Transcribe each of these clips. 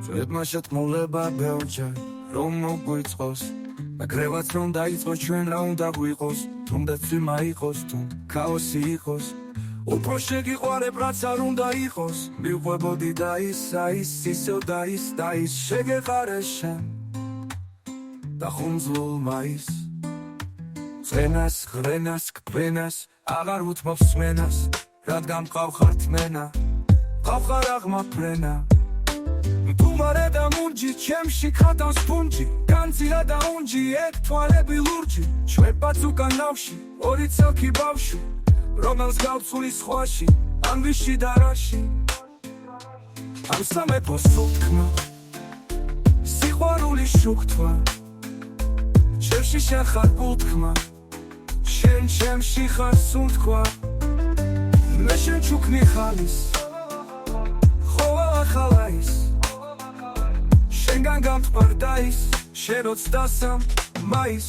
Ძვებმა შეთქმულება ბევრჯერ რომ მოგვიწყოს მაგრამ რომ დაიწყოს ჩვენ რა უნდა გვიყოს თუნდაც ძიმა იყოს თუ ქაოსი იყოს უფრო შეგიყვარებ რაც არ უნდა იყოს მივყვებოდი და ის ისევ და ის შეგეყარე შენ და ხუმძლულმა ის ცხენას ხრენას კბენას აღარ უთმობს სმენას რადგან მყავხარ თმენა მყავხარ აღმაფრენა მტუმარე და მუნჯი ჩემში ხატავს ფუნჯი განცია და უნჯი ეგ თვალები ლურჯი ჩვენბაც უკან ნავში ორი ცალკი ბავშვი რომელს გავცული სხვაში ან ვიში და რაში ამ სამეფოს სულთქმა სიყვარული შუქთვა ჩემში შენ ხარ გულთქმა შენ ჩემში ხარ სუნთქვა მე შენ ჩუქნი ხალის ხოლო ახალა ის შენგან გამთბარდა ის შენ 23 მაის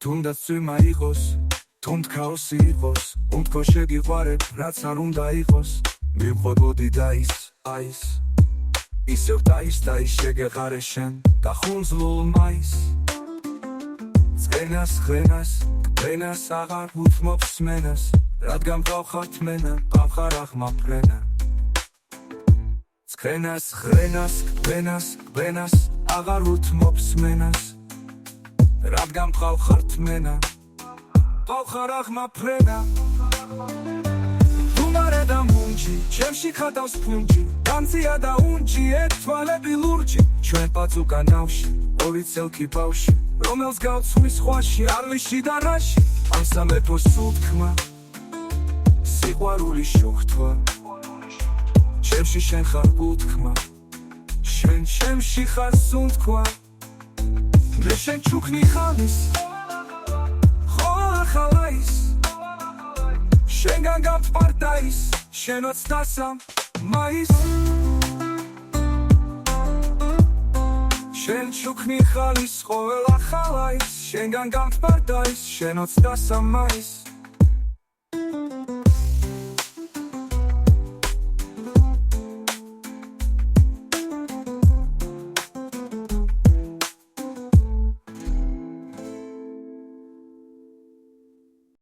თუნდაც ძვიმა იყოს თუნდ ქაოსი იყოს უთქო შეგიყვარებ რაც არ უნდა იყოს მივყვებოდი და ის ისევ და ის შეგეყარე შენ და ხუნძლულმა ის ცხენას ხრენას კბენას აღარ უთმობს სმენას რადგან მყავხარ თმენა მყავხარ აღმაფრენა ცხენას ხრენას კბენას აღარ უთმობს სმენას რადგან მყავხარ თმენა მყავხარ აღმაფრენა მტუმარე და მუნჯი ჩემში ხატავს ფუნჯი განცია და უნჯი ეგ თვალები ლურჯი ჩვენბაც უკან ნავში ორი ცალკი ბავშვი რომელს გავცვლის სხვაში არ ვიში და რაში ამ სამეფოს სულთქმა სიყვარული შუქთვა ჩემში შენ ხარ გულთქმა შენ ჩემში ხარ სუნთქვა მე შენ ჩუქნი ხალის ხოლო ახალა ის შენგან გამთბარდა ის შენ 23 მაის შენ ჩუქნი ხალის ყოველ ახალა ის შენგან გამთბარდა ის შენ 23 მაის